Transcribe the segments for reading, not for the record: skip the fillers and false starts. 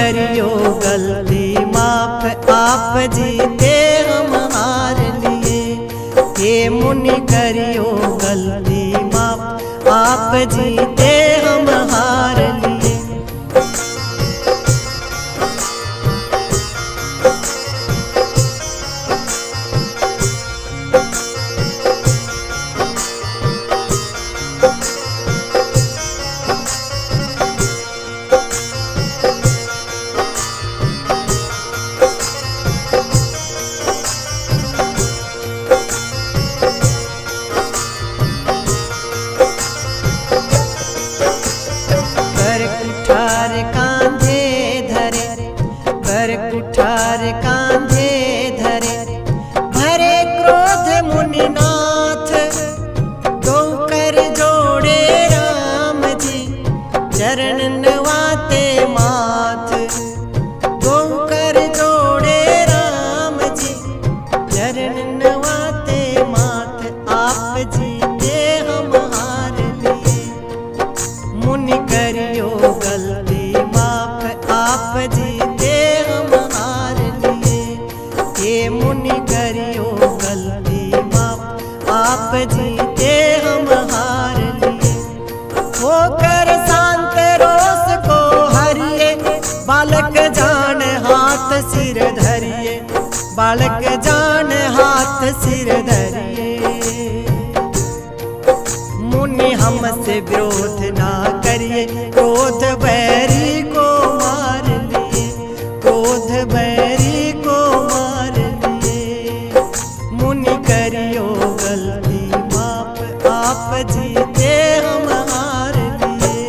करियो गलती माफ आप जीते हम हार लिए। हे मुनि करियो गलती माफ आप जीते हम हार लिए। कुठार कांधे धरे भरे क्रोध मुनिनाथ, दो कर जोड़े राम जी चरण नवाते माथ। दो कर जोड़े राम जी चरण नवाते माथ, आप जीते हम हार लिए। मुनि करियो गलती माफ आप जीते मुनि करियो गलती माफ आप जीते हम हार लिए। होकर शांत रोष को हरिए, बालक जान हाथ सिर धरिए। बालक जान हाथ सिर धरिए। मुनि हमसे विरोध ना करिए, क्रोध बैरी को मार लिए। क्रोध बैरी को मार लिए। मुनि करियो गलती माफ आप जीते हम हार लिए।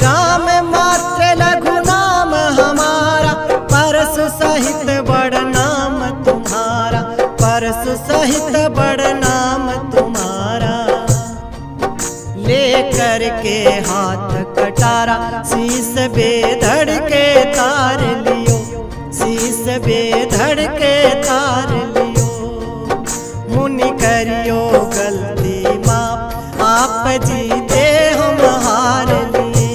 राम मात्र लघु नाम हमारा, परसु सहित बड़ नाम तुम्हारा। परसु सहित बड़ नाम तुम्हारा। लेकर के हाथ कटारा, शीस बेधड़ के तार लियो। शीस बेधड़ के तार लियो। मुनि करियो गलती माफ आप जीते हम हार लिए।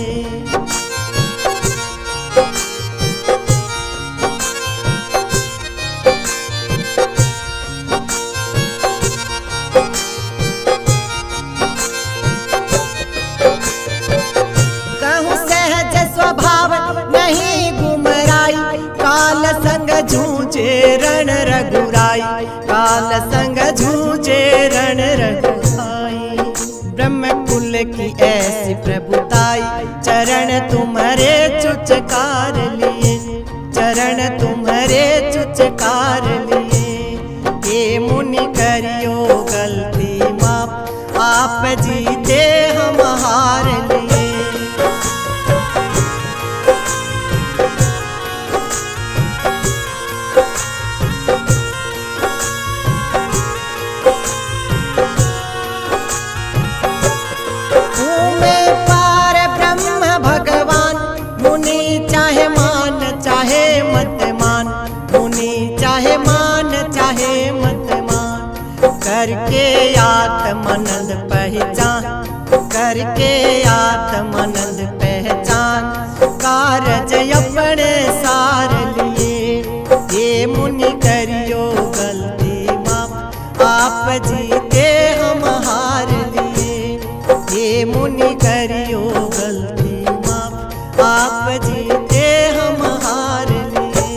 नहीं गुमराई, काल संग झूझे रण रघुराई। काल संग झूझे रण रघुराई। ब्रह्म कुल की ऐसी प्रभुताई, चरण तुम्हारे चुचकार लिए। चरण तुम्हारे चुचकार लिए। हे मुनि करियो गलती माफ आप जीते हम हार लिए। चाहे मान चाहे मत मान, करके आत्मानंद पहचान। करके आत्मानंद पहचान, कारज अपने सार लिए। ये मुनि करियो गलती माफ आप जीते हम हार लिए। ये मुनि करियो गलती माफ आप जीते हम हार लिए।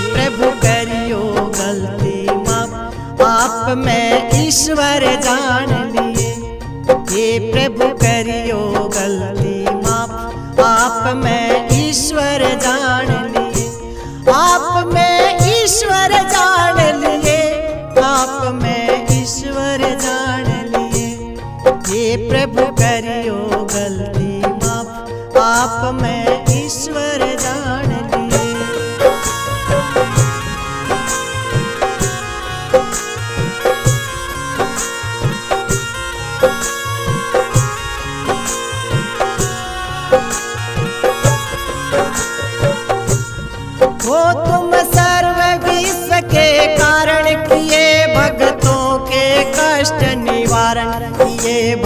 प्रभु करियो गलती माफ आप मैं ईश्वर जान लिए। हे प्रभु करियो गलती माफ आप मैं ईश्वर जान लिए। आप मैं ईश्वर जान लिए। आप मैं ईश्वर जान लिए। हे प्रभु करियो गलती माफ आप मैं ईश्वर जान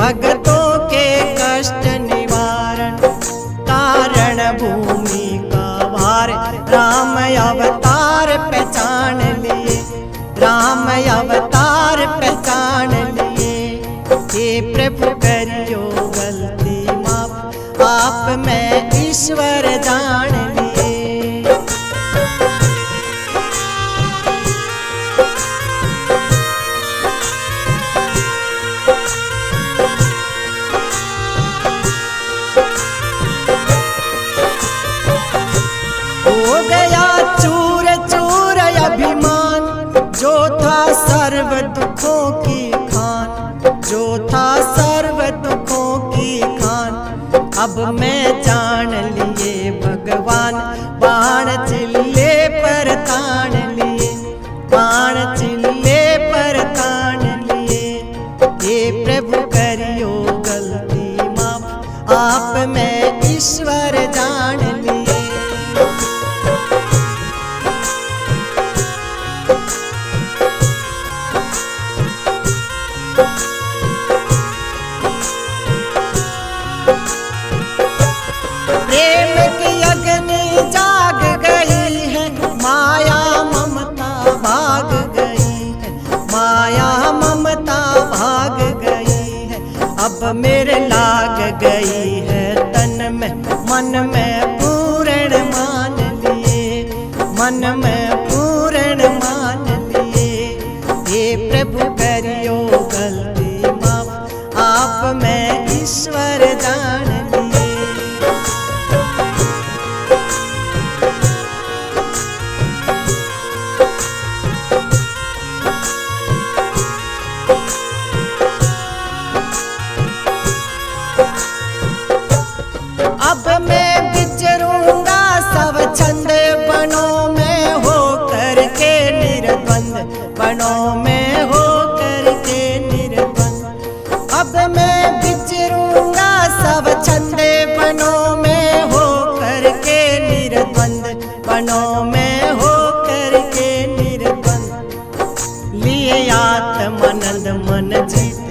भगतों के कष्ट निवारण, कारण भूमि का भार राम अवतार पहचान लिए, राम अवतार पहचान लिए। हे प्रभु करियो गलती माफ, आप मैं ईश्वर जान लिए। हो गया चूर चूर अभिमान, जो था सर्व दुखों की खान, जो था सर्व दुखों की खान। अब मैं जान लिए भगवान, बाण चिल्ले पर तान लिए, बाण चिल्ले पर तान लिए। हे प्रभु करियो गलती माफ, आप मैं ईश्वर जान लिए। प्रेम की अग्नि जाग गई है, माया ममता भाग गई है, माया ममता भाग गई है। अब मेरे लाग गई है तन में मन में पूर्ण मान लिए, मन में पूर्ण मान लिए। हे प्रभु करियो गलती माफ, आप मैं ईश्वर जान लिए। अब मैं विचरूंगा सब छंद बनों में हो करके निर्द्वंद, बनों में हो करके निर्द्वंद। अब मैं विचरूंगा सब छंद बनों में हो करके निर्द्वंद, बनों में हो करके निर्द्वंद। लिए आत्मानंद मन जीत